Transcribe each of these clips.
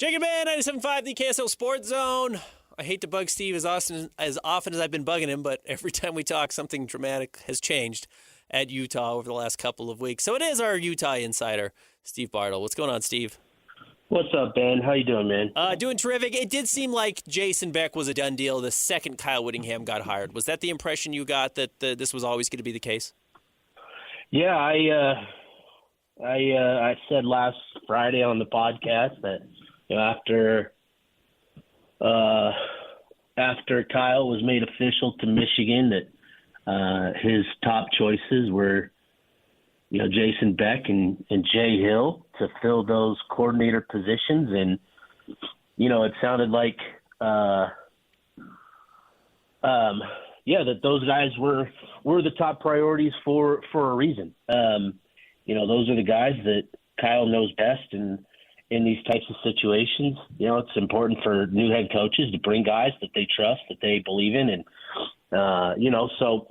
Jacob Man, 97.5, the KSL Sports Zone. I hate to bug Steve as often as I've been bugging him, but every time we talk, something dramatic has changed at Utah over the last couple of weeks. So it is our Utah insider, Steve Bartle. What's going on, Steve? What's up, Ben? How you doing, man? Doing terrific. It did seem like Jason Beck was a done deal the second Kyle Whittingham got hired. Was that the impression you got, that this was always going to be the case? Yeah, I said last Friday on the podcast that after Kyle was made official to Michigan, that his top choices were Jason Beck and Jay Hill to fill those coordinator positions, and it sounded like that those guys were the top priorities for a reason. Those are the guys that Kyle knows best, and in these types of situations, it's important for new head coaches to bring guys that they trust, that they believe in, and so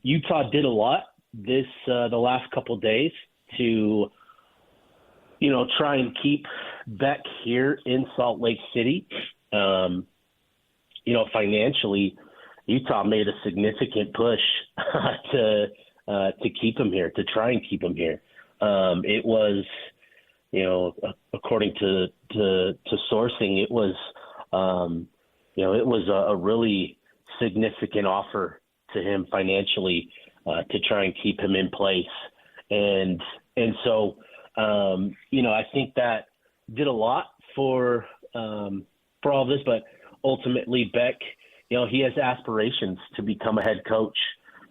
Utah did a lot the last couple of days to try and keep Beck here in Salt Lake City. Financially, Utah made a significant push to keep him here, to try and keep him here. It was, according to sourcing, it was a really significant offer to him financially to try and keep him in place. And so, I think that did a lot for all this, but ultimately Beck, he has aspirations to become a head coach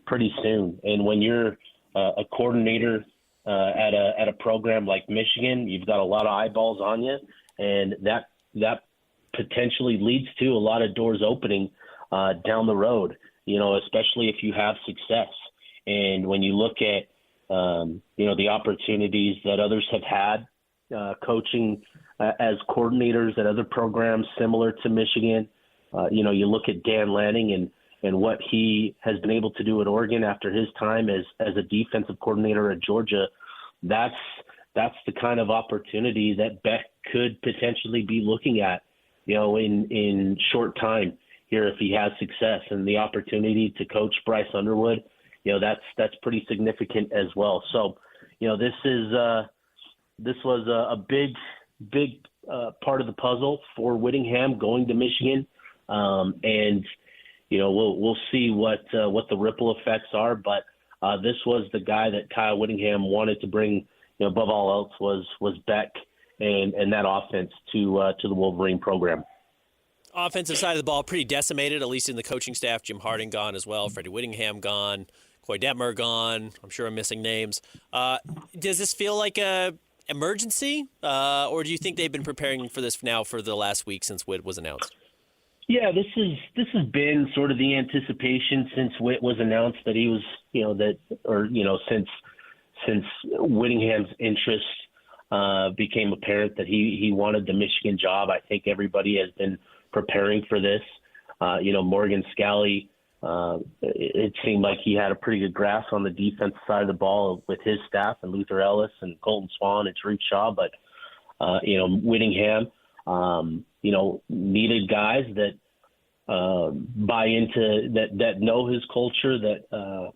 pretty soon. And when you're a coordinator at a program like Michigan, you've got a lot of eyeballs on you, and that potentially leads to a lot of doors opening down the road, especially if you have success. And when you look at, the opportunities that others have had coaching as coordinators at other programs similar to Michigan, you look at Dan Lanning and what he has been able to do at Oregon after his time as a defensive coordinator at Georgia. That's the kind of opportunity that Beck could potentially be looking at, in short time here if he has success, and the opportunity to coach Bryce Underwood, that's pretty significant as well. So, this was a big part of the puzzle for Whittingham going to Michigan, and we'll see what the ripple effects are. But this was the guy that Kyle Whittingham wanted to bring, above all else, was Beck and that offense to the Wolverine program. Offensive side of the ball pretty decimated, at least in the coaching staff. Jim Harding gone as well. Freddie Whittingham gone. Coy Detmer gone. I'm sure I'm missing names. Does this feel like a emergency, or do you think they've been preparing for this now for the last week since Witt was announced? Yeah, this has been sort of the anticipation since Witt was announced that he was, since Whittingham's interest became apparent that he wanted the Michigan job. I think everybody has been preparing for this. Morgan Scalley, it seemed like he had a pretty good grasp on the defensive side of the ball with his staff, and Luther Ellis and Colton Swan and Tariq Shaw. But, Whittingham, needed guys that buy into that know his culture, that,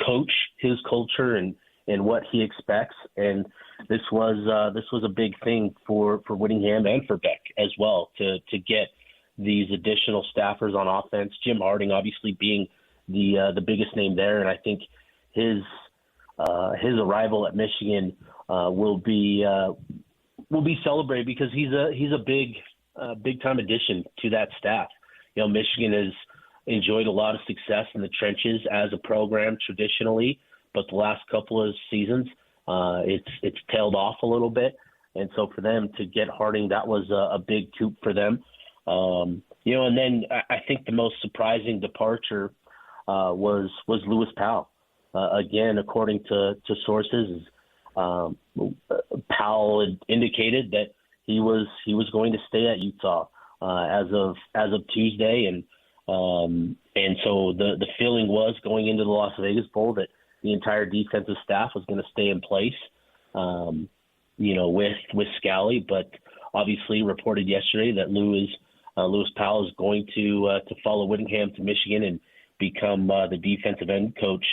coach his culture and what he expects. And this was a big thing for Whittingham and for Beck as well to get these additional staffers on offense. Jim Harding obviously being the biggest name there, and I think his arrival at Michigan will be celebrated because he's a big time addition to that staff. Michigan has enjoyed a lot of success in the trenches as a program traditionally, but the last couple of seasons it's tailed off a little bit, and so for them to get Harding, that was a big coup for them. And then I think the most surprising departure was Lewis Powell. Again, according to sources, Powell had indicated that he was going to stay at Utah as of Tuesday, and so the feeling was going into the Las Vegas Bowl that the entire defensive staff was going to stay in place, with Scalley, but obviously reported yesterday that Lewis Powell is going to follow Whittingham to Michigan and become the defensive end coach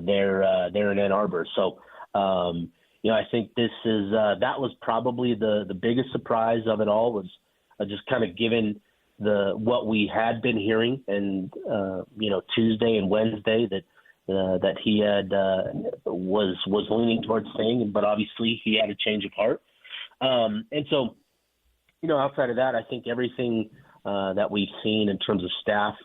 there in Ann Arbor. So, I think this is that was probably the biggest surprise of it all, was just kind of given what we had been hearing, and Tuesday and Wednesday that he had was leaning towards staying, but obviously he had a change of heart. And so, outside of that, I think everything that we've seen in terms of staff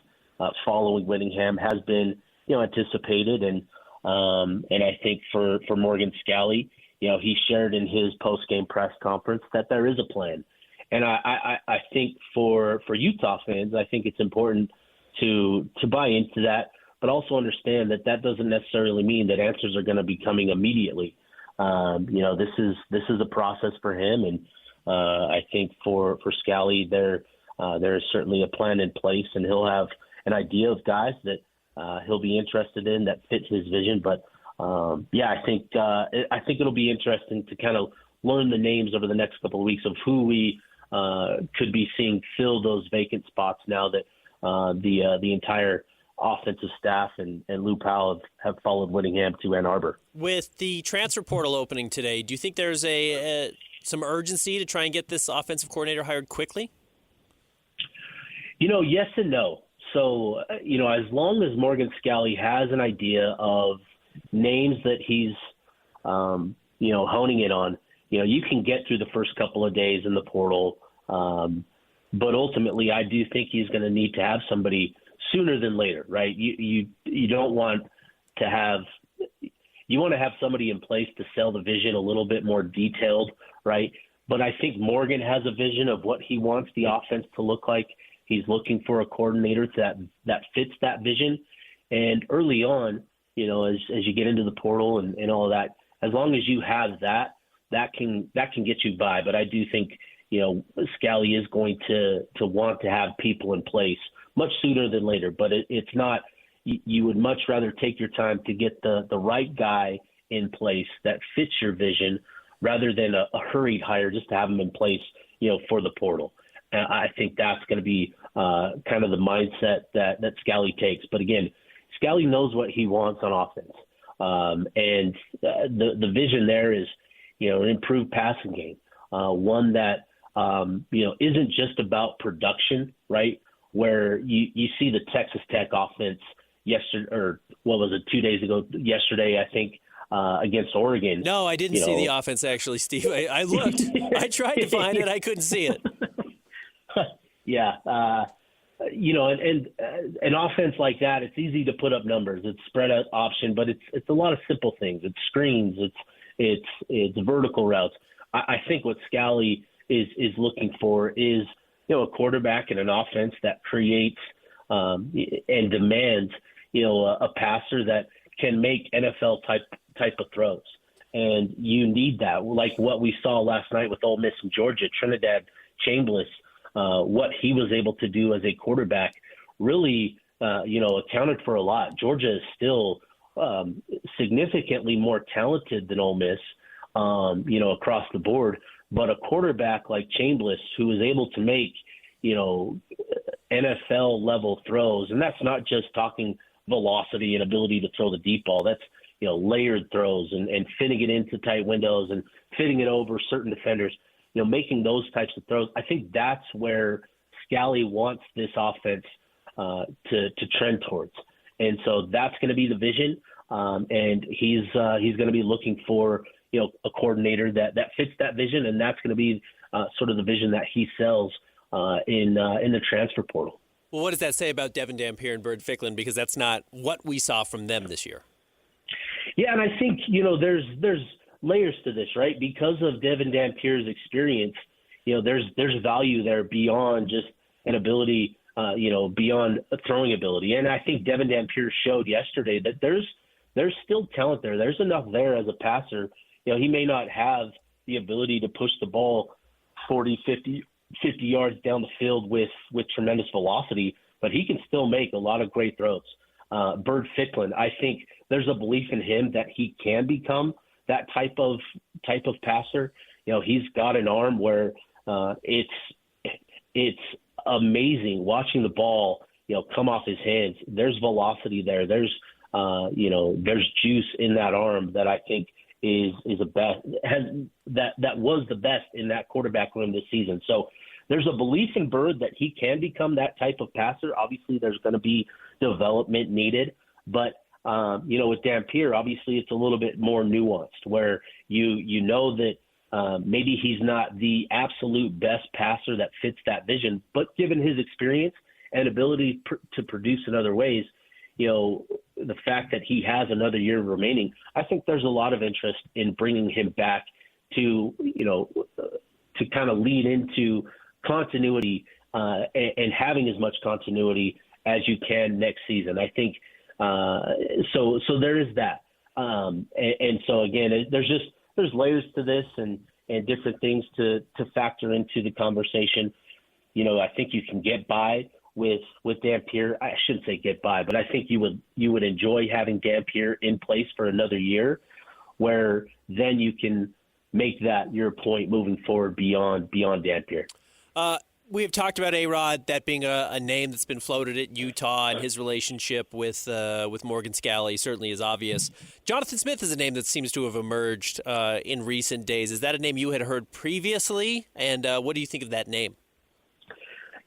following Whittingham has been, anticipated. And I think for Morgan Scally, he shared in his post-game press conference that there is a plan. And I think for Utah fans, I think it's important to buy into that, but also understand that doesn't necessarily mean that answers are going to be coming immediately. This is a process for him, and I think for Scally, there is certainly a plan in place, and he'll have an idea of guys that he'll be interested in that fit his vision. But I think it'll be interesting to kind of learn the names over the next couple of weeks of who we could be seeing fill those vacant spots now that the entire offensive staff and Lou Powell have followed Whittingham to Ann Arbor. With the transfer portal opening today, do you think there's some urgency to try and get this offensive coordinator hired quickly? Yes and no. So, as long as Morgan Scally has an idea of names that he's, honing in on, you can get through the first couple of days in the portal. But ultimately, I do think he's going to need to have somebody sooner than later, right? You don't want to have – you want to have somebody in place to sell the vision a little bit more detailed, right? But I think Morgan has a vision of what he wants the offense to look like. He's looking for a coordinator that fits that vision. And early on, as you get into the portal and all of that, as long as you have that can get you by. But I do think, Scally is going to want to have people in place much sooner than later. But it's not – you would much rather take your time to get the right guy in place that fits your vision rather than a hurried hire just to have him in place, for the portal. And I think that's going to be kind of the mindset that Scally takes. But again, Scally knows what he wants on offense. And the vision there is, an improved passing game, one that, isn't just about production, right? Where you see the Texas Tech offense yesterday, or what was it, 2 days ago, yesterday, I think, against Oregon. No, I didn't see the offense, actually, Steve. I looked. I tried to find it. I couldn't see it. Yeah. And an offense like that, it's easy to put up numbers. It's spread out option, but it's a lot of simple things. It's screens. It's vertical routes. I think what Scally is looking for is, a quarterback and an offense that creates and demands, a passer that can make NFL type of throws. And you need that, like what we saw last night with Ole Miss and Georgia. Trinidad Chambliss, what he was able to do as a quarterback really, accounted for a lot. Georgia is still significantly more talented than Ole Miss, across the board. But a quarterback like Chambliss, who is able to make, NFL-level throws, and that's not just talking velocity and ability to throw the deep ball. That's, layered throws and fitting it into tight windows and fitting it over certain defenders. Making those types of throws, I think that's where Scally wants this offense to trend towards. And so that's going to be the vision. And he's going to be looking for, a coordinator that fits that vision. And that's going to be sort of the vision that he sells in the transfer portal. Well, what does that say about Devin Dampier and Bird Ficklin? Because that's not what we saw from them this year. Yeah, and I think, there's layers to this, right? Because of Devin Dampier's experience, there's value there beyond just an ability, beyond a throwing ability. And I think Devin Dampier showed yesterday that there's still talent there. There's enough there as a passer. He may not have the ability to push the ball 40, 50 yards down the field with tremendous velocity, but he can still make a lot of great throws. Bird Ficklin, I think there's a belief in him that he can become that type of passer. He's got an arm where it's amazing watching the ball, come off his hands. There's velocity there. There's juice in that arm that I think is a best that was the best in that quarterback room this season. So there's a belief in Bird that he can become that type of passer. Obviously, there's going to be development needed, but with Dampier, obviously it's a little bit more nuanced, where you know that maybe he's not the absolute best passer that fits that vision, but given his experience and ability to produce in other ways, the fact that he has another year remaining, I think there's a lot of interest in bringing him back to kind of lead into continuity and having as much continuity as you can next season. I think so there is that. And so again, there's layers to this and different things to factor into the conversation. I think you can get by with Dampier. I shouldn't say get by, but I think you would enjoy having Dampier in place for another year, where then you can make that your point moving forward beyond Dampier. We have talked about A-Rod, that being a name that's been floated at Utah, and his relationship with Morgan Scalley certainly is obvious. Jonathan Smith is a name that seems to have emerged in recent days. Is that a name you had heard previously? And what do you think of that name?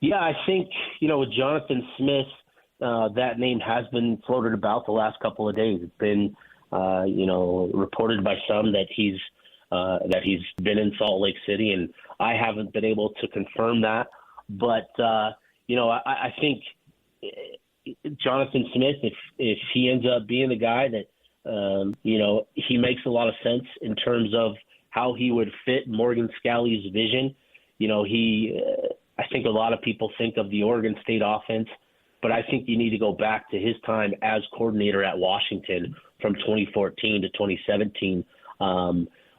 Yeah, I think, with Jonathan Smith, that name has been floated about the last couple of days. It's been, reported by some that he's been in Salt Lake City, and I haven't been able to confirm that. But, I think Jonathan Smith, if he ends up being the guy that, he makes a lot of sense in terms of how he would fit Morgan Scalley's vision. I think a lot of people think of the Oregon State offense, but I think you need to go back to his time as coordinator at Washington from 2014 to 2017,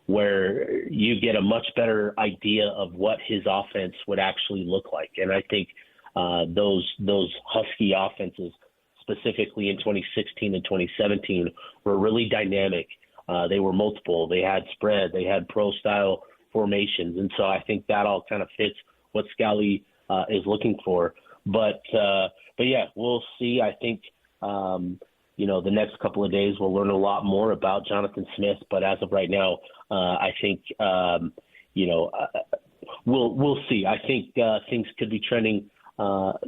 where you get a much better idea of what his offense would actually look like. And I think those Husky offenses, specifically in 2016 and 2017, were really dynamic. They were multiple. They had spread. They had pro-style formations. And so I think that all kind of fits what Scalley is looking for. But yeah, we'll see. I think, the next couple of days we'll learn a lot more about Jonathan Smith. But as of right now, I think, we'll see. I think things could be trending, an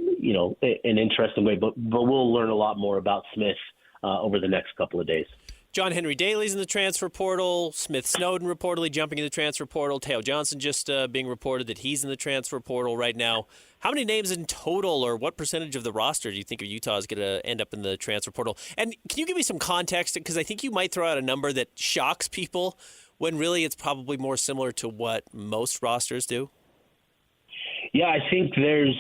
interesting way. But we'll learn a lot more about Smith over the next couple of days. John Henry Daly's in the transfer portal. Smith Snowden reportedly jumping in the transfer portal. Teo Johnson just being reported that he's in the transfer portal right now. How many names in total, or what percentage of the roster do you think Utah is going to end up in the transfer portal? And can you give me some context? Because I think you might throw out a number that shocks people when really it's probably more similar to what most rosters do. Yeah, I think there's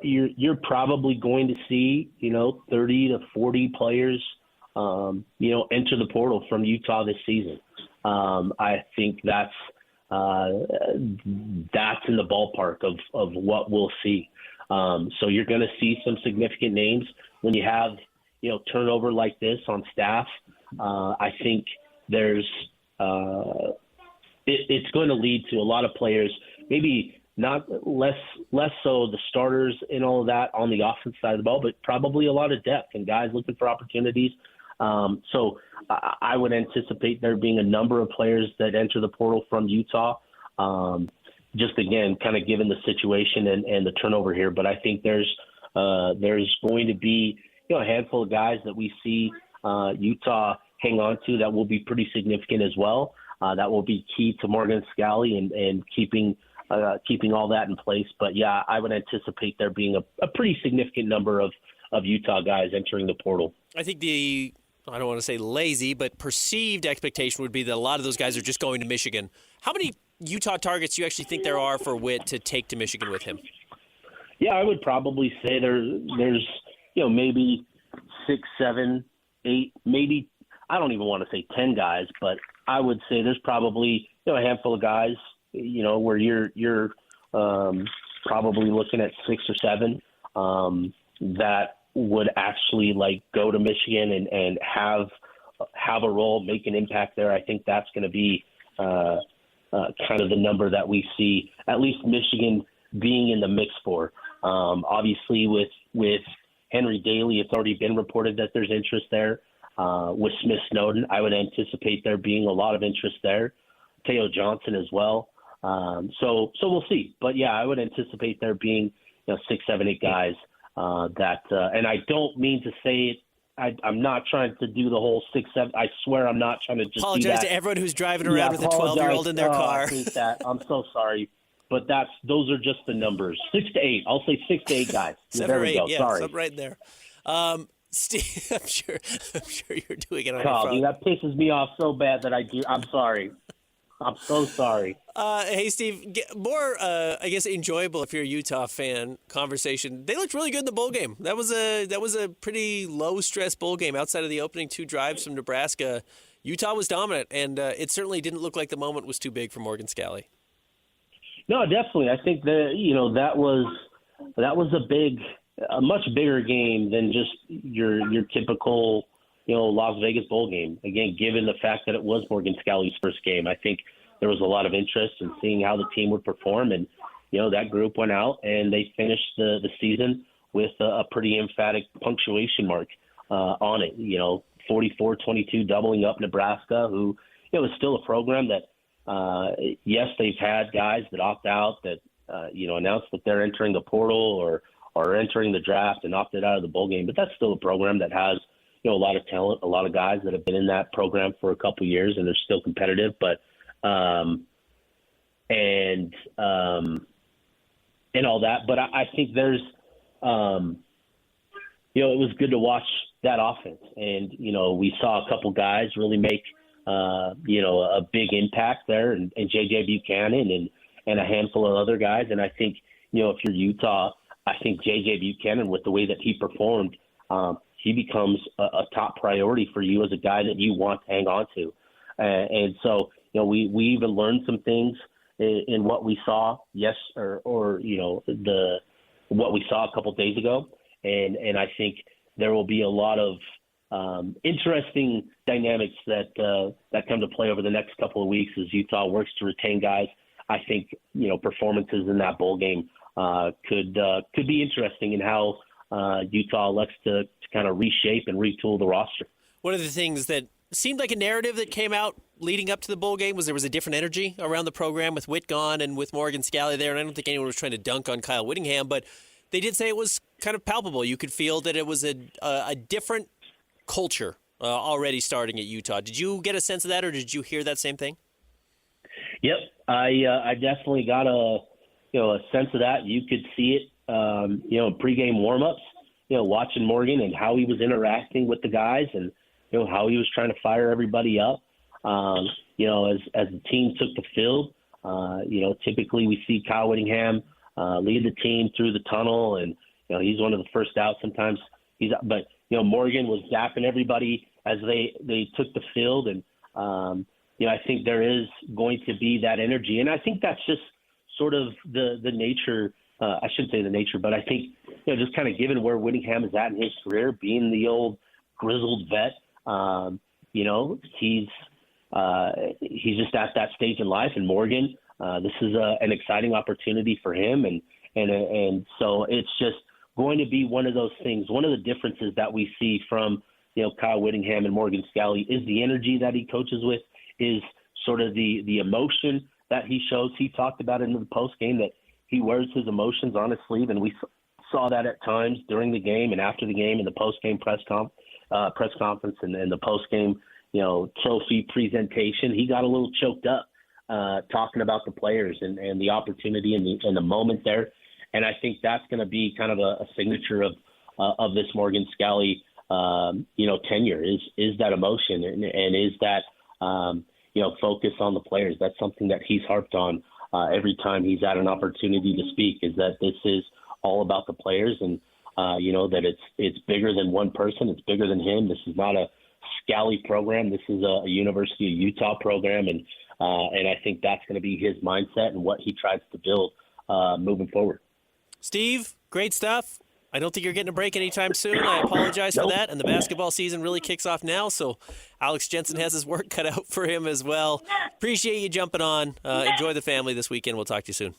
you're probably going to see 30 to 40 players enter the portal from Utah this season. I think that's in the ballpark of what we'll see. So you're going to see some significant names when you have, turnover like this on staff. I think there's it's going to lead to a lot of players, maybe not less so the starters and all of that on the offense side of the ball, but probably a lot of depth and guys looking for opportunities. So I would anticipate there being a number of players that enter the portal from Utah, just again, kind of given the situation and the turnover here. But I think there's going to be a handful of guys that we see Utah hang on to that will be pretty significant as well. That will be key to Morgan Scalley and keeping all that in place. But yeah, I would anticipate there being a pretty significant number of Utah guys entering the portal. I think I don't want to say lazy, but perceived expectation would be that a lot of those guys are just going to Michigan. How many Utah targets do you actually think there are for Witt to take to Michigan with him? Yeah, I would probably say there's maybe 6, 7, 8, maybe I don't even want to say 10 guys, but I would say there's probably a handful of guys where you're probably looking at 6 or 7 that would actually go to Michigan and have a role, make an impact there. I think that's going to be kind of the number that we see, at least Michigan being in the mix for. Obviously, with Henry Daly, it's already been reported that there's interest there. With Smith Snowden, I would anticipate there being a lot of interest there. Teo Johnson as well. So we'll see. But, yeah, I would anticipate there being 6, 7, 8 guys and I don't mean to say it. I'm not trying to do the whole 6, 7. I swear I'm not trying to just apologize to everyone who's driving around with a 12-year-old in their car. I think that. I'm so sorry. But those are just the numbers. 6 to 8. I'll say 6 to 8 guys. 7 there or 8, we go. yeah, Sorry. something right in there. Steve, I'm sure you're doing it on your Carl, phone. dude, that pisses me off so bad that I'm sorry. I'm so sorry. Hey, Steve, more, I guess, enjoyable if you're a Utah fan conversation. They looked really good in the bowl game. That was a pretty low-stress bowl game. Outside of the opening 2 drives from Nebraska, Utah was dominant, and it certainly didn't look like the moment was too big for Morgan Scalley. No, definitely. I think that was a much bigger game than just your typical Las Vegas bowl game. Again, given the fact that it was Morgan Scalley's first game, I think there was a lot of interest in seeing how the team would perform. And, that group went out and they finished the season with a pretty emphatic punctuation mark on it. 44-22, doubling up Nebraska, who, is still a program that, yes, they've had guys that opt out that, announced that they're entering the portal or entering the draft and opted out of the bowl game. But that's still a program that has, a lot of talent, a lot of guys that have been in that program for a couple of years and they're still competitive. But and all that. But I think there's, it was good to watch that offense. And, we saw a couple guys really make, a big impact there and J.J. Buchanan and a handful of other guys. And I think, if you're Utah, I think J.J. Buchanan, with the way that he performed, he becomes a top priority for you as a guy that you want to hang on to. And so, we even learned some things in what we saw, what we saw a couple days ago. And I think there will be a lot of interesting dynamics that come to play over the next couple of weeks as Utah works to retain guys. I think, performances in that bowl game could be interesting in how Utah elects to kind of reshape and retool the roster. One of the things that seemed like a narrative that came out leading up to the bowl game was there was a different energy around the program with Witt gone and with Morgan Scalley there. And I don't think anyone was trying to dunk on Kyle Whittingham, but they did say it was kind of palpable. You could feel that it was a different culture already starting at Utah. Did you get a sense of that, or did you hear that same thing? Yep, I definitely got a sense of that. You could see it, pregame warmups. Watching Morgan and how he was interacting with the guys and how he was trying to fire everybody up. As the team took the field, typically we see Kyle Whittingham lead the team through the tunnel, and he's one of the first out. Sometimes but Morgan was zapping everybody as they took the field, and I think there is going to be that energy, and I think that's just sort of the nature. I shouldn't say the nature, but I think just kind of given where Whittingham is at in his career, being the old grizzled vet, he's just at that stage in life. And Morgan, this is an exciting opportunity for him, and so it's just going to be one of those things. One of the differences that we see from Kyle Whittingham and Morgan Scalley is the energy that he coaches with, is sort of the emotion that he shows. He talked about it in the post game that he wears his emotions on his sleeve, and we saw that at times during the game and after the game in the post-game press conference and the post-game, trophy presentation. He got a little choked up talking about the players and the opportunity and the moment there. And I think that's going to be kind of a signature of this Morgan Scalley, tenure is that emotion and is that, focus on the players. That's something that he's harped on every time he's had an opportunity to speak, is that this is all about the players and, that it's bigger than one person. It's bigger than him. This is not a Scalley program. This is a University of Utah program. And I think that's going to be his mindset and what he tries to build moving forward. Steve, great stuff. I don't think you're getting a break anytime soon. I apologize for that. And the basketball season really kicks off now, so Alex Jensen has his work cut out for him as well. Appreciate you jumping on. Enjoy the family this weekend. We'll talk to you soon.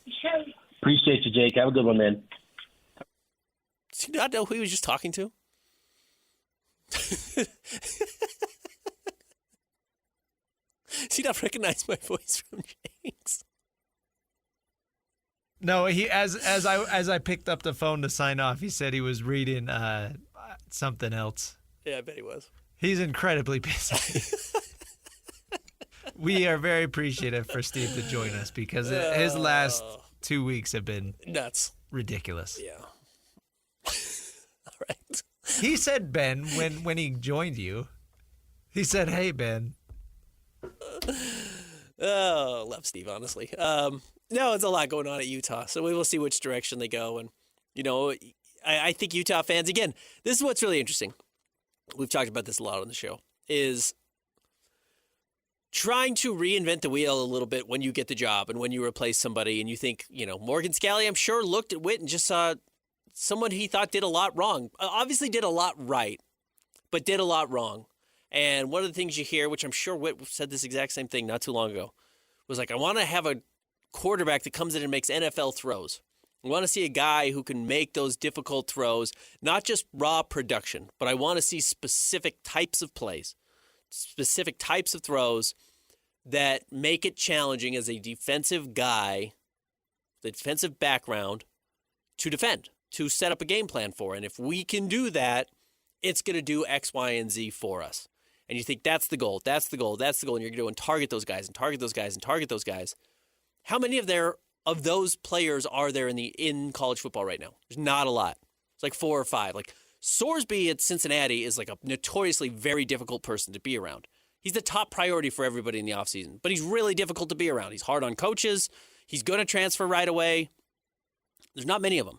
Appreciate you, Jake. Have a good one, man. Does he not know who he was just talking to? Does he not recognize my voice from Jake's? No, he as I picked up the phone to sign off, he said he was reading something else. Yeah, I bet he was. He's incredibly busy. We are very appreciative for Steve to join us because his last 2 weeks have been nuts, ridiculous. Yeah. All right. He said, Ben, when he joined you, he said, "Hey, Ben." Oh, love Steve, honestly. No, it's a lot going on at Utah, so we will see which direction they go. And, I think Utah fans, again, this is what's really interesting. We've talked about this a lot on the show, is trying to reinvent the wheel a little bit when you get the job and when you replace somebody and you think, Morgan Scalley, I'm sure, looked at Witt and just saw someone he thought did a lot wrong. Obviously did a lot right, but did a lot wrong. And one of the things you hear, which I'm sure Witt said this exact same thing not too long ago, was like, I want to have a quarterback that comes in and makes NFL throws. I want to see a guy who can make those difficult throws, not just raw production, but I want to see specific types of plays, specific types of throws that make it challenging as a defensive guy, the defensive background, to defend, to set up a game plan for. And if we can do that, it's going to do X, Y, and Z for us. And you think that's the goal, that's the goal, that's the goal, and you're going to go and target those guys and target those guys and target those guys. How many of those players are there in college football right now? There's not a lot. It's like 4 or 5. Like Sorsby at Cincinnati is like a notoriously very difficult person to be around. He's the top priority for everybody in the offseason, but he's really difficult to be around. He's hard on coaches. He's going to transfer right away. There's not many of them.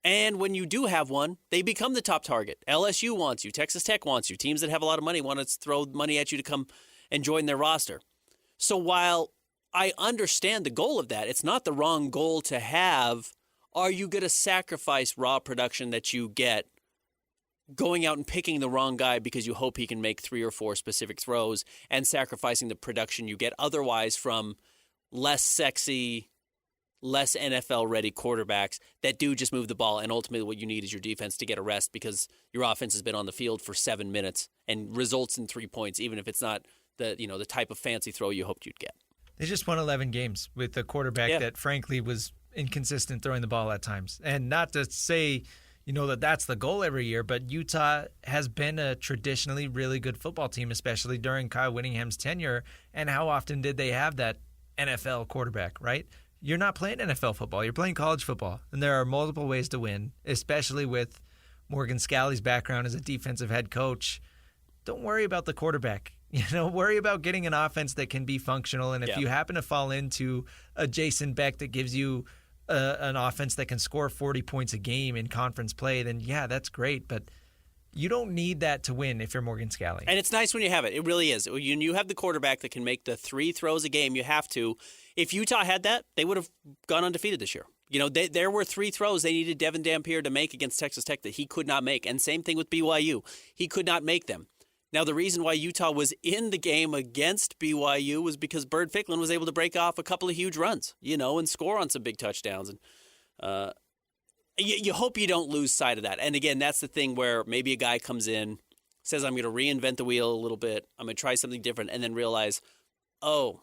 And when you do have one, they become the top target. LSU wants you. Texas Tech wants you. Teams that have a lot of money want to throw money at you to come and join their roster. So while I understand the goal of that, it's not the wrong goal to have. Are you going to sacrifice raw production that you get going out and picking the wrong guy because you hope he can make 3 or 4 specific throws and sacrificing the production you get otherwise from less sexy, less NFL-ready quarterbacks that do just move the ball, and ultimately what you need is your defense to get a rest because your offense has been on the field for 7 minutes and results in 3 points, even if it's not the type of fancy throw you hoped you'd get. They just won 11 games with a quarterback that, frankly, was inconsistent throwing the ball at times. And not to say, that's the goal every year, but Utah has been a traditionally really good football team, especially during Kyle Whittingham's tenure. And how often did they have that NFL quarterback, right? You're not playing NFL football. You're playing college football. And there are multiple ways to win, especially with Morgan Scalley's background as a defensive head coach. Don't worry about the quarterback. Worry about getting an offense that can be functional. And if you happen to fall into a Jason Beck that gives you an offense that can score 40 points a game in conference play, then that's great. But you don't need that to win if you're Morgan Scalley. And it's nice when you have it. It really is. You have the quarterback that can make the 3 throws a game. You have to. If Utah had that, they would have gone undefeated this year. There were 3 throws they needed Devin Dampier to make against Texas Tech that he could not make. And same thing with BYU. He could not make them. Now, the reason why Utah was in the game against BYU was because Bird Ficklin was able to break off a couple of huge runs, and score on some big touchdowns. And you hope you don't lose sight of that. And again, that's the thing where maybe a guy comes in, says, I'm going to reinvent the wheel a little bit. I'm going to try something different, and then realize, oh,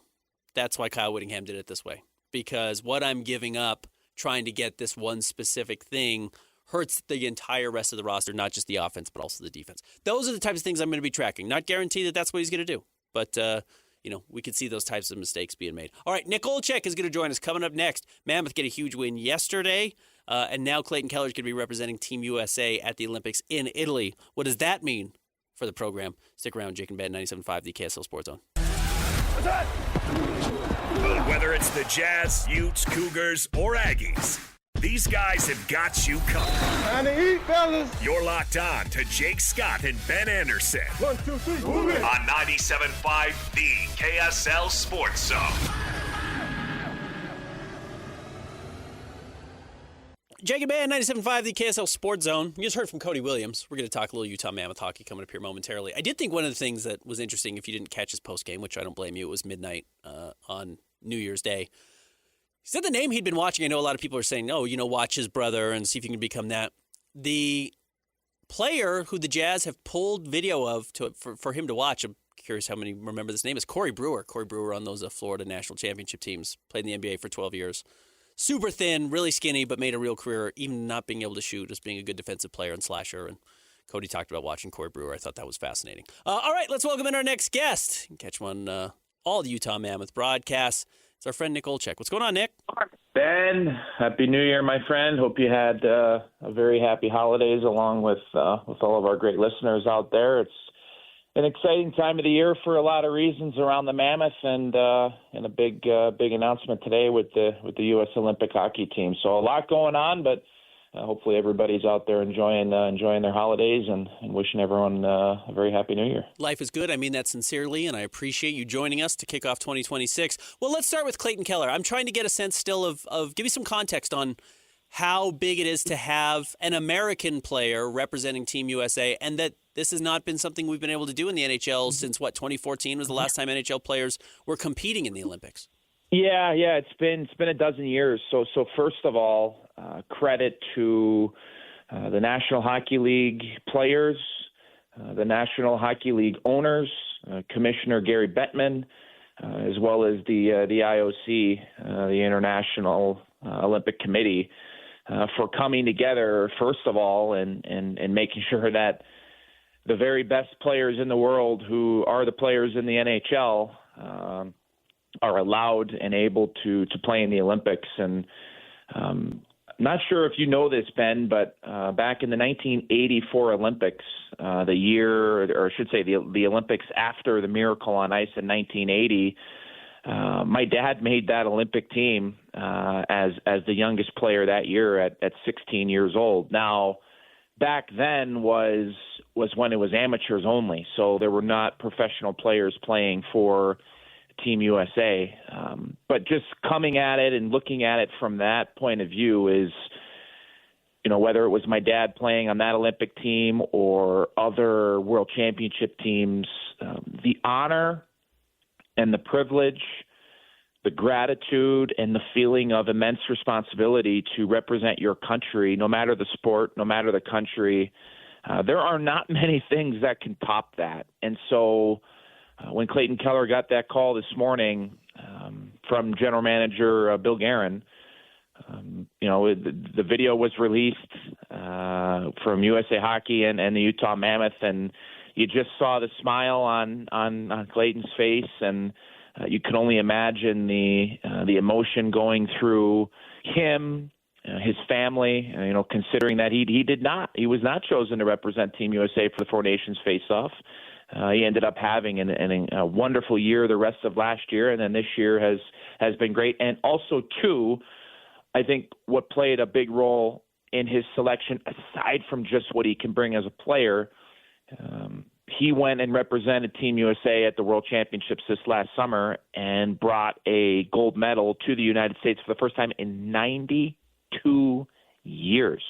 that's why Kyle Whittingham did it this way. Because what I'm giving up trying to get this one specific thing hurts the entire rest of the roster, not just the offense, but also the defense. Those are the types of things I'm going to be tracking. Not guarantee that that's what he's going to do, but we could see those types of mistakes being made. All right, Nick Olczyk is going to join us coming up next. Mammoth get a huge win yesterday, and now Clatyon Keller is going to be representing Team USA at the Olympics in Italy. What does that mean for the program? Stick around, Jake and Ben, 97.5, the KSL Sports Zone. Whether it's the Jazz, Utes, Cougars, or Aggies, these guys have got you covered. Time to eat, fellas. You're locked on to Jake Scott and Ben Anderson. 1, 2, 3, move it. On 97.5, the KSL Sports Zone. Jacob Band, 97.5, the KSL Sports Zone. You just heard from Cody Williams. We're going to talk a little Utah Mammoth hockey coming up here momentarily. I did think one of the things that was interesting, if you didn't catch his postgame, which I don't blame you, it was midnight on New Year's Day. He said the name he'd been watching. I know a lot of people are saying, oh, watch his brother and see if you can become that. The player who the Jazz have pulled video of for him to watch, I'm curious how many remember this name, is Corey Brewer. Corey Brewer on those Florida national championship teams, played in the NBA for 12 years. Super thin, really skinny, but made a real career, even not being able to shoot, just being a good defensive player and slasher. And Cody talked about watching Corey Brewer. I thought that was fascinating. All right, let's welcome in our next guest. You can catch him on all the Utah Mammoth broadcasts. It's our friend Nick Olczyk. What's going on, Nick? Ben, Happy New Year, my friend. Hope you had a very happy holidays along with all of our great listeners out there. It's an exciting time of the year for a lot of reasons around the Mammoth, and a big announcement today with the U.S. Olympic hockey team. So a lot going on, but hopefully everybody's out there enjoying their holidays and wishing everyone a very happy New Year. Life is good. I mean that sincerely, and I appreciate you joining us to kick off 2026. Well, let's start with Clatyon Keller. I'm trying to get a sense still of give me some context on how big it is to have an American player representing Team USA, and that this has not been something we've been able to do in the NHL since, 2014 was the last time NHL players were competing in the Olympics. Yeah, it's been a dozen years. So first of all, credit to the National Hockey League players, the National Hockey League owners, Commissioner Gary Bettman, as well as the IOC, the International Olympic Committee, for coming together, first of all, and making sure that the very best players in the world who are the players in the NHL are allowed and able to play in the Olympics. And not sure if you know this, Ben, but back in the 1984 Olympics, the year, or I should say the Olympics after the Miracle on Ice in 1980, my dad made that Olympic team as the youngest player that year at 16 years old. Now, back then was when it was amateurs only, so there were not professional players playing for Team USA. But just coming at it and looking at it from that point of view is, whether it was my dad playing on that Olympic team or other World Championship teams, the honor and the privilege, the gratitude, and the feeling of immense responsibility to represent your country, no matter the sport, no matter the country, there are not many things that can top that. And so when Clatyon Keller got that call this morning from General Manager Bill Guerin, the video was released from USA Hockey and the Utah Mammoth, and you just saw the smile on Clayton's face, and you can only imagine the emotion going through him, his family. Considering that he was not chosen to represent Team USA for the Four Nations face-off. He ended up having a wonderful year the rest of last year, and then this year has been great. And also, too, I think what played a big role in his selection, aside from just what he can bring as a player, he went and represented Team USA at the World Championships this last summer and brought a gold medal to the United States for the first time in 92 years.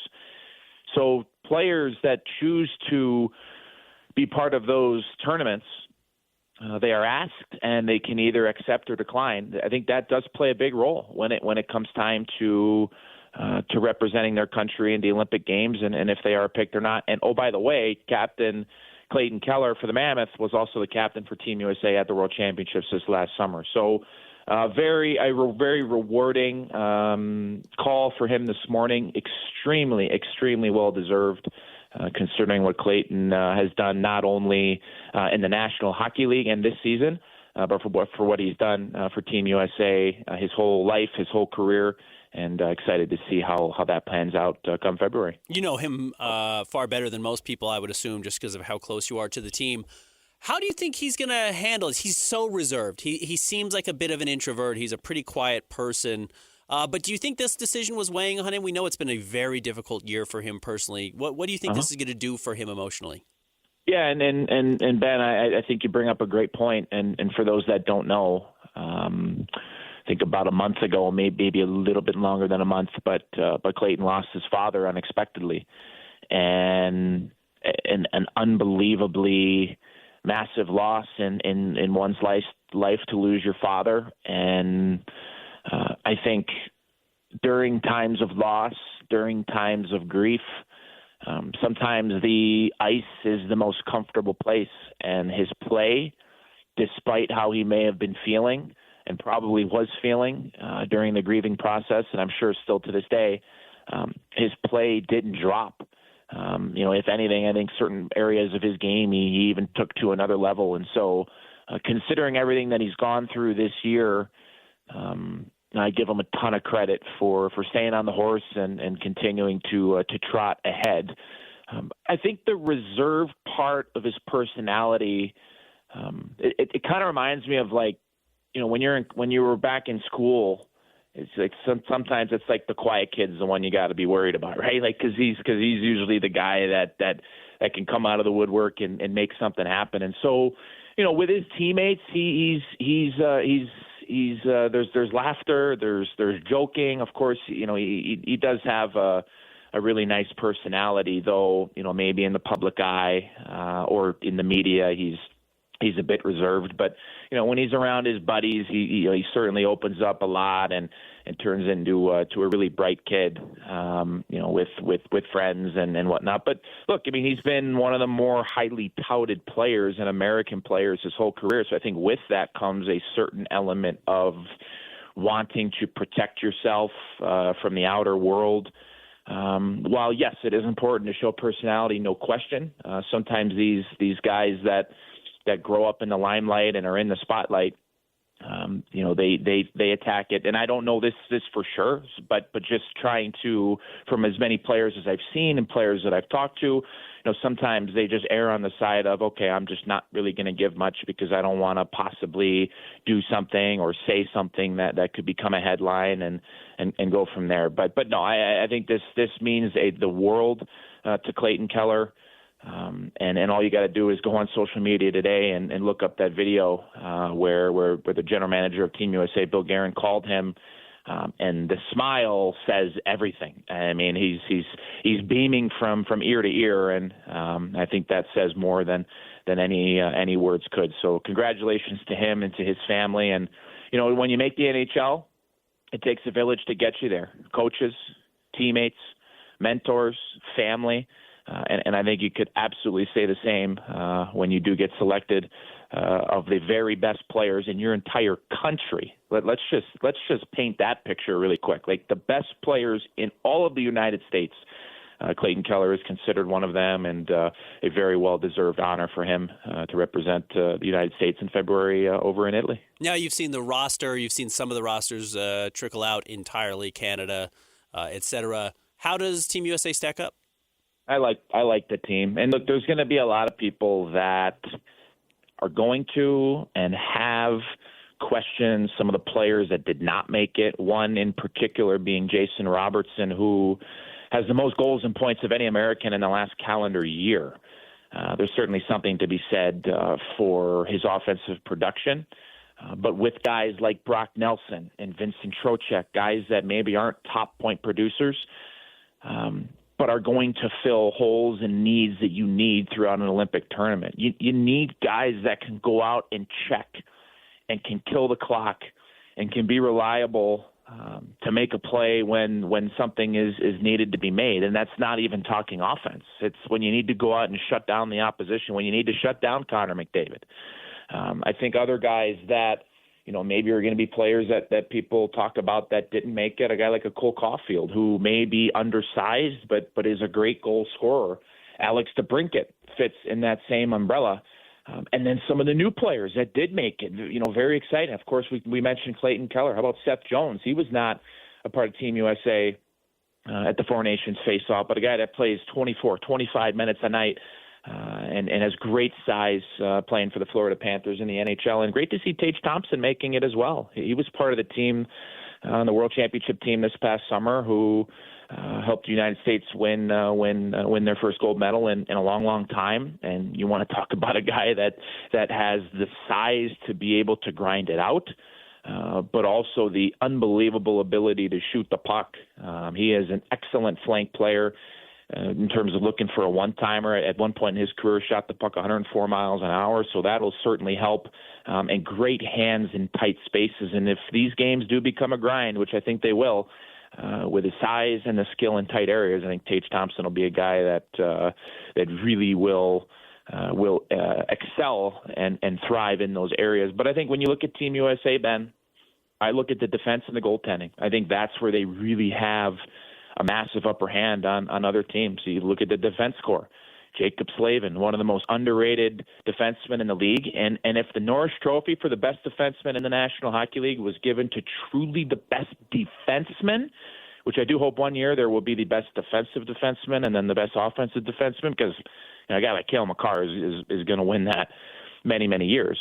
So players that choose to be part of those tournaments, they are asked, and they can either accept or decline. I think that does play a big role when it comes time to representing their country in the Olympic Games, and if they are picked or not. And oh, by the way, Captain Clatyon Keller for the Mammoth was also the captain for Team USA at the World Championships this last summer. So very rewarding call for him this morning. Extremely well deserved. Considering what Clayton has done not only in the National Hockey League and this season, but for what he's done for Team USA his whole life, his whole career, and excited to see how that plans out come February. You know him far better than most people, I would assume, just because of how close you are to the team. How do you think he's going to handle this? He's so reserved. He seems like a bit of an introvert. He's a pretty quiet person. But do you think this decision was weighing on him? We know it's been a very difficult year for him personally. What do you think this is going to do for him emotionally? Yeah, and Ben, I think you bring up a great point. And for those that don't know, think about a month ago, maybe a little bit longer than a month, but Clayton lost his father unexpectedly, and an unbelievably massive loss in one's life to lose your father. And I think during times of loss, during times of grief, sometimes the ice is the most comfortable place, and his play, despite how he may have been feeling and probably was feeling during the grieving process, and I'm sure still to this day, his play didn't drop. If anything, I think certain areas of his game he even took to another level. And so considering everything that he's gone through this year, I give him a ton of credit for staying on the horse and continuing to trot ahead. I think the reserved part of his personality, it kind of reminds me of when you were back in school. It's like sometimes it's like the quiet kid's the one you got to be worried about, right? Like because he's usually the guy that can come out of the woodwork and make something happen. And so, with his teammates, there's laughter, there's joking. Of course, he does have a really nice personality, though. Maybe in the public eye or in the media, he's a bit reserved. But when he's around his buddies, he certainly opens up a lot and turns into a really bright kid, with friends and whatnot. But look, he's been one of the more highly touted players and American players his whole career. So I think with that comes a certain element of wanting to protect yourself from the outer world. While yes, it is important to show personality, no question. Sometimes these guys that grow up in the limelight and are in the spotlight, they attack it. And I don't know this for sure, but just trying to, from as many players as I've seen and players that I've talked to, sometimes they just err on the side of, okay, I'm just not really going to give much because I don't want to possibly do something or say something that could become a headline and go from there. But no, I think this means the world to Clayton Keller. And all you got to do is go on social media today and look up that video where the general manager of Team USA, Bill Guerin, called him, and the smile says everything. I mean, he's beaming from ear to ear, and I think that says more than any words could. So congratulations to him and to his family. And when you make the NHL, it takes a village to get you there: coaches, teammates, mentors, family. And I think you could absolutely say the same when you do get selected of the very best players in your entire country. Let's just paint that picture really quick. Like the best players in all of the United States. Clayton Keller is considered one of them, and a very well-deserved honor for him to represent the United States in February over in Italy. Now you've seen the roster. You've seen some of the rosters trickle out entirely, Canada, etc. How does Team USA stack up? I like the team. And look, there's going to be a lot of people that are going to and have questioned some of the players that did not make it. One in particular being Jason Robertson, who has the most goals and points of any American in the last calendar year. There's certainly something to be said for his offensive production. But with guys like Brock Nelson and Vincent Trocheck, guys that maybe aren't top point producers, but are going to fill holes and needs that you need throughout an Olympic tournament. You need guys that can go out and check and can kill the clock and can be reliable to make a play when something is needed to be made. And that's not even talking offense. It's when you need to go out and shut down the opposition, when you need to shut down Connor McDavid. I think other guys that, maybe are going to be players that people talk about that didn't make it. A guy like a Cole Caulfield, who may be undersized, but is a great goal scorer. Alex DeBrincat fits in that same umbrella. And then some of the new players that did make it, very exciting. Of course, we mentioned Clayton Keller. How about Seth Jones? He was not a part of Team USA at the Four Nations face-off, but a guy that plays 24, 25 minutes a night, and has great size playing for the Florida Panthers in the NHL. And great to see Tage Thompson making it as well. He was part of the team, the World Championship team this past summer, who helped the United States win their first gold medal in a long, long time. And you want to talk about a guy that has the size to be able to grind it out. but also the unbelievable ability to shoot the puck. He is an excellent flank player in terms of looking for a one-timer. At one point in his career, shot the puck 104 miles an hour, so that'll certainly help. And great hands in tight spaces. And if these games do become a grind, which I think they will, with his size and the skill in tight areas, I think Tage Thompson will be a guy that really will excel and thrive in those areas. But I think when you look at Team USA, Ben, I look at the defense and the goaltending. I think that's where they really have a massive upper hand on other teams. So you look at the defense core. Jacob Slavin, one of the most underrated defensemen in the league. And if the Norris Trophy for the best defenseman in the National Hockey League was given to truly the best defenseman, which I do hope one year there will be the best defensive defenseman and then the best offensive defenseman, because a guy like Cale Makar is going to win that many, many years.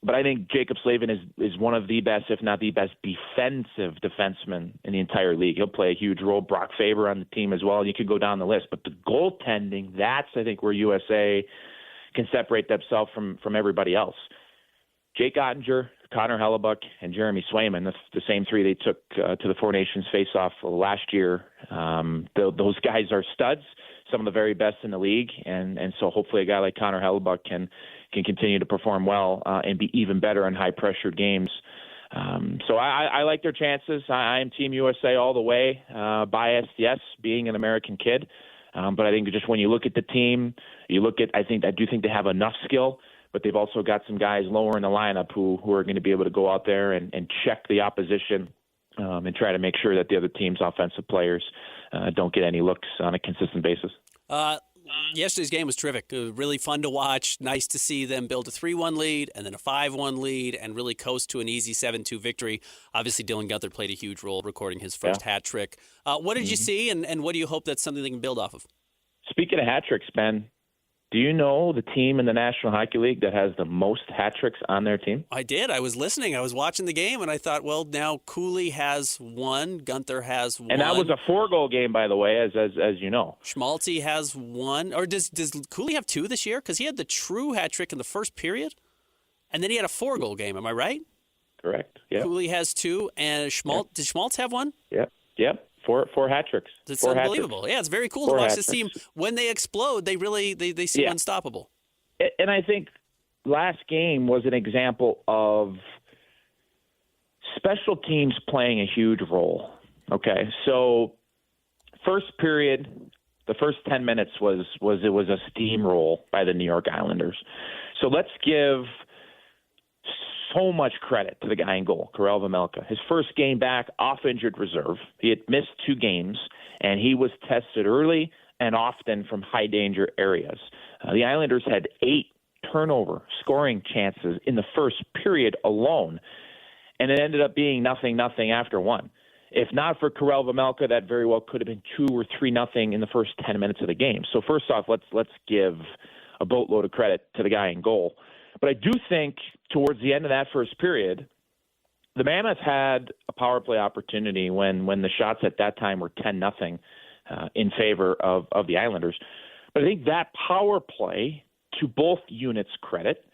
But I think Jacob Slavin is one of the best, if not the best, defensive defenseman in the entire league. He'll play a huge role. Brock Faber on the team as well. You could go down the list. But the goaltending, that's, I think, where USA can separate themselves from everybody else. Jake Ottinger, Connor Hellebuck, and Jeremy Swayman, the same three they took to the Four Nations face-off last year. Those guys are studs, some of the very best in the league, and so hopefully a guy like Connor Hellebuck can continue to perform well and be even better in high-pressured games. So I like their chances. I am Team USA all the way. Biased, yes, being an American kid. But I think just when you look at the team, I do think they have enough skill, but they've also got some guys lower in the lineup who are going to be able to go out there and check the opposition and try to make sure that the other team's offensive players don't get any looks on a consistent basis. Yesterday's game was terrific. It was really fun to watch. Nice to see them build a 3-1 lead and then a 5-1 lead and really coast to an easy 7-2 victory. Obviously, Dylan Gunther played a huge role recording his first hat trick. What did you see, and what do you hope that's something they can build off of? Speaking of hat tricks, Ben, do you know the team in the National Hockey League that has the most hat tricks on their team? I did. I was listening. I was watching the game, and I thought, well, now Cooley has one. Gunther has one. And that was a 4-goal game, by the way, as you know. Schmaltzy has one. Or does Cooley have two this year? Because he had the true hat trick in the first period, and then he had a 4-goal game. Am I right? Correct. Yeah. Cooley has two, and did Schmaltz have one? Yep. Four hat tricks. It's unbelievable. Yeah, it's very cool to watch this team. When they explode, they seem unstoppable. And I think last game was an example of special teams playing a huge role. Okay, so first period, the first 10 minutes was a steamroll by the New York Islanders. So let's give so much credit to the guy in goal, Karel Vejmelka. His first game back off injured reserve. He had missed 2 games, and he was tested early and often from high danger areas. The Islanders had 8 turnover scoring chances in the first period alone, and it ended up being 0-0 after 1. If not for Karel Vejmelka, that very well could have been 2 or 3-0 in the first 10 minutes of the game. So first off, let's give a boatload of credit to the guy in goal. But I do think towards the end of that first period, the Mammoth had a power play opportunity when the shots at that time were 10-0 in favor of the Islanders. But I think that power play, to both units' credit,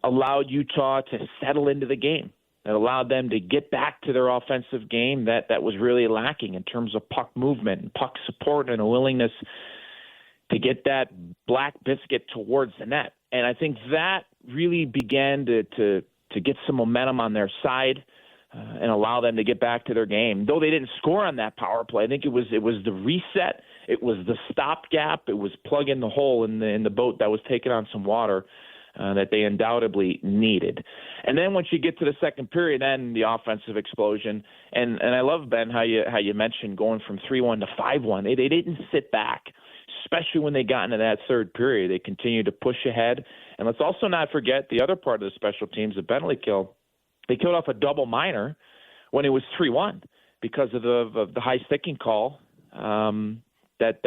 allowed Utah to settle into the game. It allowed them to get back to their offensive game that was really lacking in terms of puck movement and puck support and a willingness to get that black biscuit towards the net. And I think that really began to get some momentum on their side and allow them to get back to their game. Though they didn't score on that power play, I think it was the reset, it was the stopgap, it was plug in the hole in the boat that was taking on some water that they undoubtedly needed. And then once you get to the second period, then the offensive explosion. And I love, Ben, how you mentioned going from 3-1 to 5-1. They didn't sit back. Especially when they got into that third period, they continued to push ahead. And let's also not forget the other part of the special teams, the penalty kill. They killed off a double minor when it was 3-1 because of the high sticking call that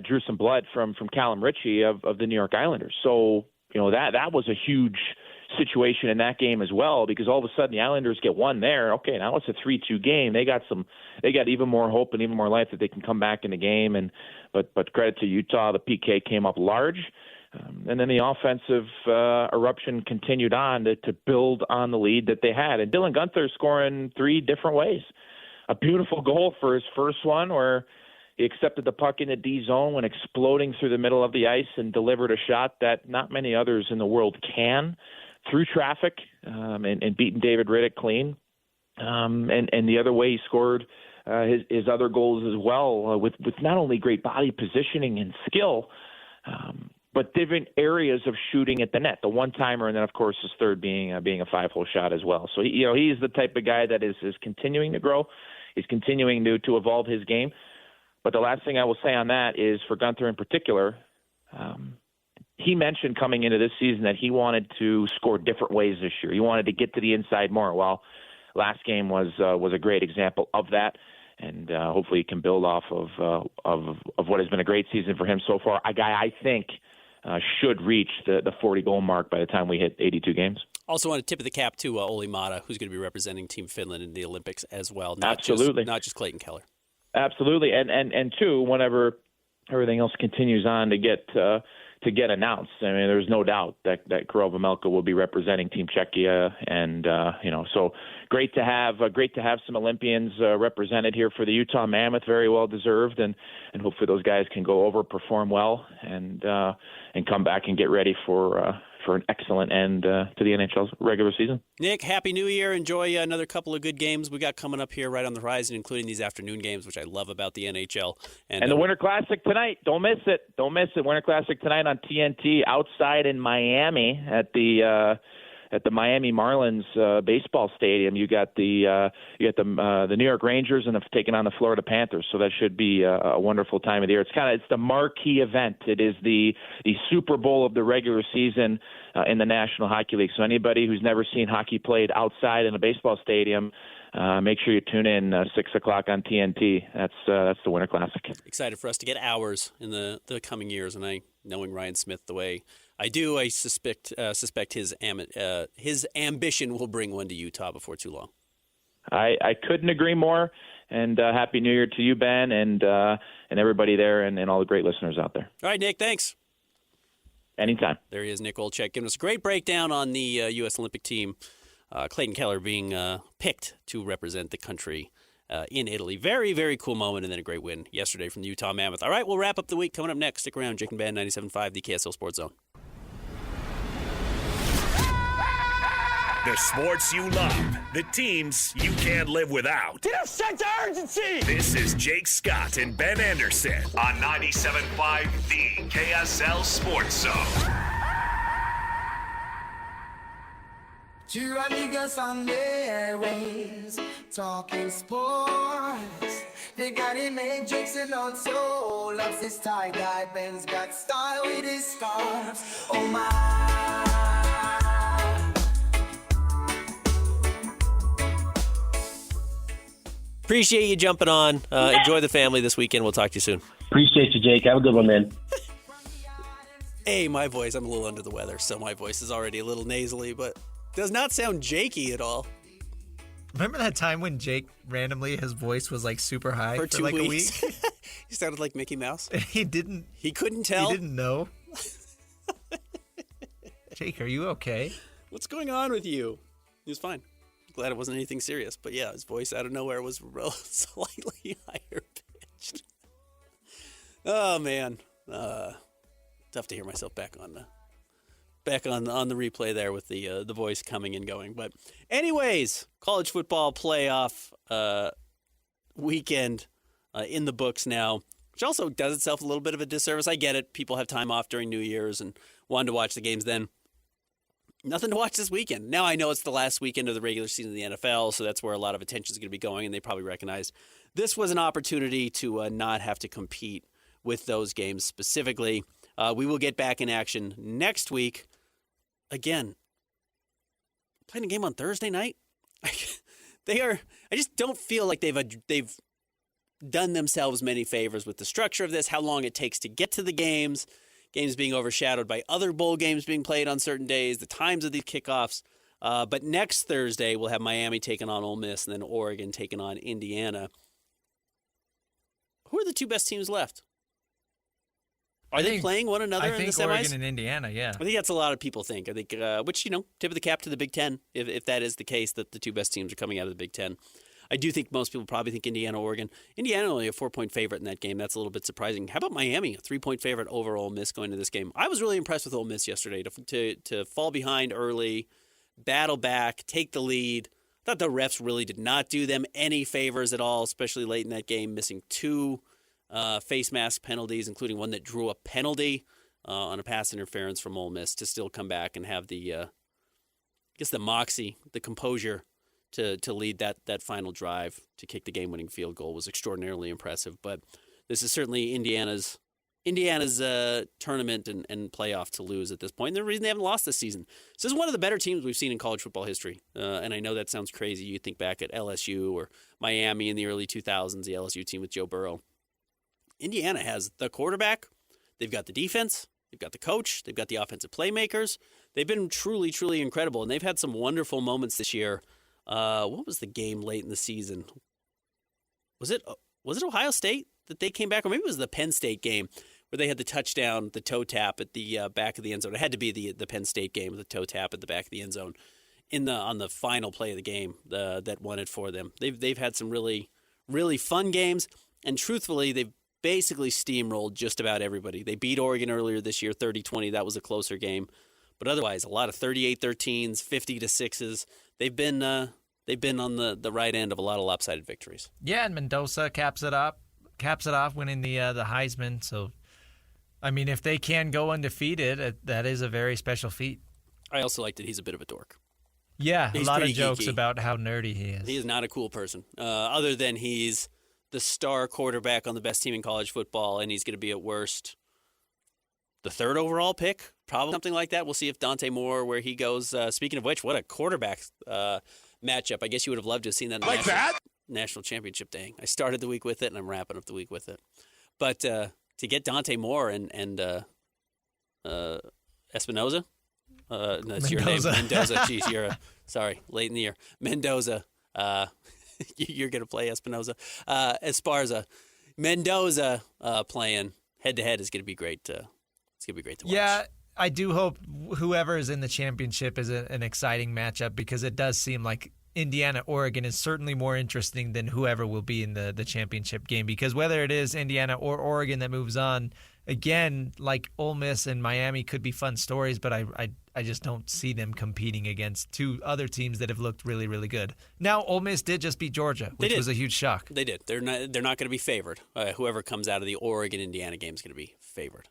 drew some blood from Callum Ritchie of the New York Islanders. So that was a huge situation in that game as well, because all of a sudden the Islanders get one there. Okay, now it's a 3-2 game. They got even more hope and even more life that they can come back in the game. But credit to Utah, the PK came up large. And then the offensive eruption continued on to build on the lead that they had. And Dylan Guenther scoring 3 different ways. A beautiful goal for his first one where he accepted the puck in the D zone when exploding through the middle of the ice and delivered a shot that not many others in the world can, through traffic, and beating David Riddick clean. And the other way he scored his other goals as well, with not only great body positioning and skill, but different areas of shooting at the net. The one-timer, and then, of course, his third being a 5-hole shot as well. So, he's the type of guy that is continuing to grow. He's continuing to evolve his game. But the last thing I will say on that is for Guenther in particular, he mentioned coming into this season that he wanted to score different ways this year. He wanted to get to the inside more. Well, last game was a great example of that, and hopefully he can build off of what has been a great season for him so far. A guy I think should reach the 40-goal mark by the time we hit 82 games. Also want to tip of the cap to Olli Mata, who's going to be representing Team Finland in the Olympics as well. Absolutely. Not just Clatyon Keller. Absolutely, and two, whenever everything else continues on to get announced, I mean, there's no doubt that Karel Vejmelka will be representing Team Czechia, and so great to have some Olympians represented here for the Utah Mammoth, very well deserved, and hopefully those guys can go over, perform well, and come back and get ready for an excellent end to the NHL's regular season. Nick, Happy New Year. Enjoy another couple of good games we got coming up here right on the horizon, including these afternoon games, which I love about the NHL. And the Winter Classic tonight. Don't miss it. Winter Classic tonight on TNT outside in Miami at the Miami Marlins baseball stadium. You got the New York Rangers and taking on the Florida Panthers. So that should be a wonderful time of the year. It's the marquee event. It is the Super Bowl of the regular season in the National Hockey League. So anybody who's never seen hockey played outside in a baseball stadium, make sure you tune in 6 o'clock on TNT. That's the Winter Classic. Excited for us to get hours in the coming years, and knowing Ryan Smith the way I do, I suspect his ambition will bring one to Utah before too long. I couldn't agree more. And Happy New Year to you, Ben, and everybody there, and all the great listeners out there. All right, Nick, thanks. Anytime. There he is, Nick Olczyk, giving us a great breakdown on the U.S. Olympic team. Clatyon Keller being picked to represent the country in Italy. Very, very cool moment, and then a great win yesterday from the Utah Mammoth. All right, we'll wrap up the week. Coming up next, stick around. Jake and Ben, 97.5, the KSL Sports Zone. The sports you love, the teams you can't live without. Get a sense of urgency! This is Jake Scott and Ben Anderson on 97.5, the KSL Sports Zone. Two amigos on the airways, talking sports. They got it made, Jake's and also loves his tie-dye. Ben's got style with his scarves. Oh my. Appreciate you jumping on. Enjoy the family this weekend. We'll talk to you soon. Appreciate you, Jake. Have a good one, man. Hey, my voice, I'm a little under the weather, so my voice is already a little nasally, but does not sound jakey at all. Remember that time when Jake randomly his voice was like super high for 2 like weeks. a week? He sounded like Mickey Mouse. He didn't. He couldn't tell. He didn't know. Jake, are you okay? What's going on with you? He was fine. Glad it wasn't anything serious, but yeah, his voice out of nowhere was slightly higher pitched. Oh man, tough to hear myself back on the replay there with the voice coming and going. But anyways, college football playoff weekend in the books now, which also does itself a little bit of a disservice. I get it; people have time off during New Year's and wanted to watch the games then. Nothing to watch this weekend. Now I know it's the last weekend of the regular season of the NFL, so that's where a lot of attention is going to be going, and they probably recognize this was an opportunity to not have to compete with those games specifically. We will get back in action next week. Again, playing a game on Thursday night? I just don't feel like they've done themselves many favors with the structure of this, how long it takes to get to the games being overshadowed by other bowl games being played on certain days, the times of these kickoffs. But next Thursday, we'll have Miami taking on Ole Miss and then Oregon taking on Indiana. Who are the two best teams left? Are they playing one another in the semis? Oregon and Indiana, yeah. I think that's a lot of people think. I think, which, tip of the cap to the Big Ten, if that is the case, that the two best teams are coming out of the Big Ten. I do think most people probably think Indiana, Oregon. Indiana only a 4-point favorite in that game. That's a little bit surprising. How about Miami, a 3-point favorite over Ole Miss going into this game? I was really impressed with Ole Miss yesterday to fall behind early, battle back, take the lead. I thought the refs really did not do them any favors at all, especially late in that game, missing 2 face mask penalties, including one that drew a penalty on a pass interference from Ole Miss to still come back and have the moxie, the composure to lead that final drive to kick the game-winning field goal was extraordinarily impressive. But this is certainly Indiana's tournament and playoff to lose at this point. And the reason they haven't lost this season. This is one of the better teams we've seen in college football history. And I know that sounds crazy. You think back at LSU or Miami in the early 2000s, the LSU team with Joe Burrow. Indiana has the quarterback. They've got the defense. They've got the coach. They've got the offensive playmakers. They've been truly, truly incredible. And they've had some wonderful moments this year. What was the game late in the season? Was it Ohio State that they came back? Or maybe it was the Penn State game where they had the touchdown, the toe tap at the back of the end zone. It had to be the Penn State game, the toe tap at the back of the end zone on the final play of the game that won it for them. They've had some really, really fun games. And truthfully, they've basically steamrolled just about everybody. They beat Oregon earlier this year, 30-20. That was a closer game. But otherwise, a lot of 38-13s, 50-6s. They've been on the right end of a lot of lopsided victories. Yeah, and Mendoza caps it off, winning the Heisman. So, I mean, if they can go undefeated, that is a very special feat. I also like that he's a bit of a dork. Yeah, he's a lot of jokes geeky about how nerdy he is. He is not a cool person, other than he's the star quarterback on the best team in college football, and he's going to be at worst the 3rd overall pick, probably something like that. We'll see if Dante Moore, where he goes. Speaking of which, what a quarterback matchup. I guess you would have loved to have seen that in the national championship day. I started the week with it, and I'm wrapping up the week with it. But to get Dante Moore and Espinoza, that's your name, Mendoza. Jeez, sorry, late in the year. Mendoza, you're going to play Espinoza. Esparza. Mendoza playing head-to-head is going to be great. It's going to be great to watch. Yeah, I do hope whoever is in the championship is an exciting matchup, because it does seem like Indiana-Oregon is certainly more interesting than whoever will be in the championship game, because whether it is Indiana or Oregon that moves on, again, like Ole Miss and Miami could be fun stories, but I just don't see them competing against 2 other teams that have looked really, really good. Now, Ole Miss did just beat Georgia, which was a huge shock. They did. They're not going to be favored. Whoever comes out of the Oregon-Indiana game is going to be favored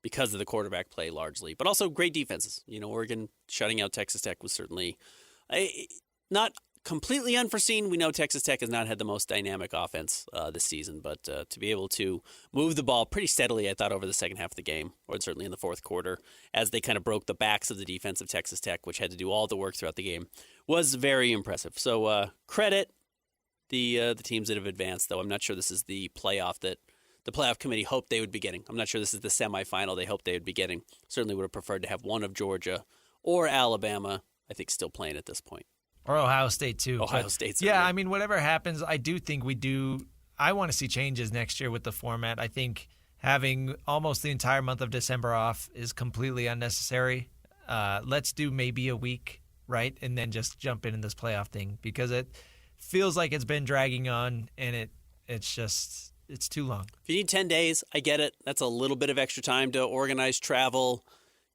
because of the quarterback play largely, but also great defenses. Oregon shutting out Texas Tech was certainly not completely unforeseen. We know Texas Tech has not had the most dynamic offense this season, but to be able to move the ball pretty steadily, I thought, over the second half of the game, or certainly in the fourth quarter, as they kind of broke the backs of the defense of Texas Tech, which had to do all the work throughout the game, was very impressive. So credit the teams that have advanced, though I'm not sure this is the playoff that the playoff committee hoped they would be getting. I'm not sure this is the semifinal they hoped they would be getting. Certainly would have preferred to have one of Georgia or Alabama, I think, still playing at this point. Or Ohio State, too. Ohio State's yeah, I mean, whatever happens, I do think I want to see changes next year with the format. I think having almost the entire month of December off is completely unnecessary. Let's do maybe a week, right? And then just jump in this playoff thing, because it feels like it's been dragging on, and it's too long. If you need 10 days, I get it. That's a little bit of extra time to organize travel,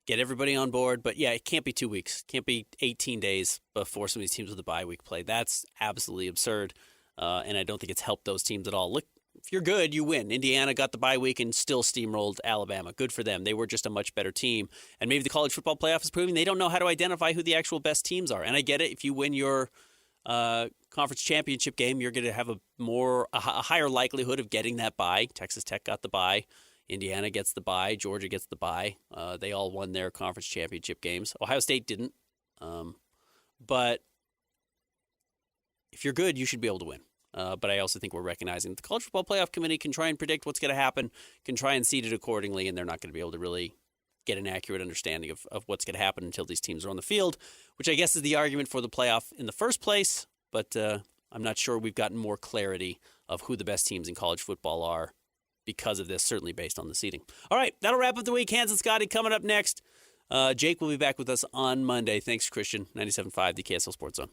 get everybody on board. But, yeah, it can't be 2 weeks. It can't be 18 days before some of these teams with a bye week play. That's absolutely absurd, and I don't think it's helped those teams at all. Look, if you're good, you win. Indiana got the bye week and still steamrolled Alabama. Good for them. They were just a much better team. And maybe the college football playoff is proving they don't know how to identify who the actual best teams are. And I get it. If you win your conference championship game, you're going to have a higher likelihood of getting that bye. Texas Tech got the bye. Indiana gets the bye. Georgia gets the bye. They all won their conference championship games. Ohio State didn't. But if you're good, you should be able to win. But I also think we're recognizing that the College Football Playoff Committee can try and predict what's going to happen, can try and seed it accordingly, and they're not going to be able to really get an accurate understanding of what's going to happen until these teams are on the field, which I guess is the argument for the playoff in the first place. But I'm not sure we've gotten more clarity of who the best teams in college football are because of this, certainly based on the seeding. All right, that'll wrap up the week. Hans and Scotty coming up next. Jake will be back with us on Monday. Thanks, Christian. 97.5, the KSL Sports Zone.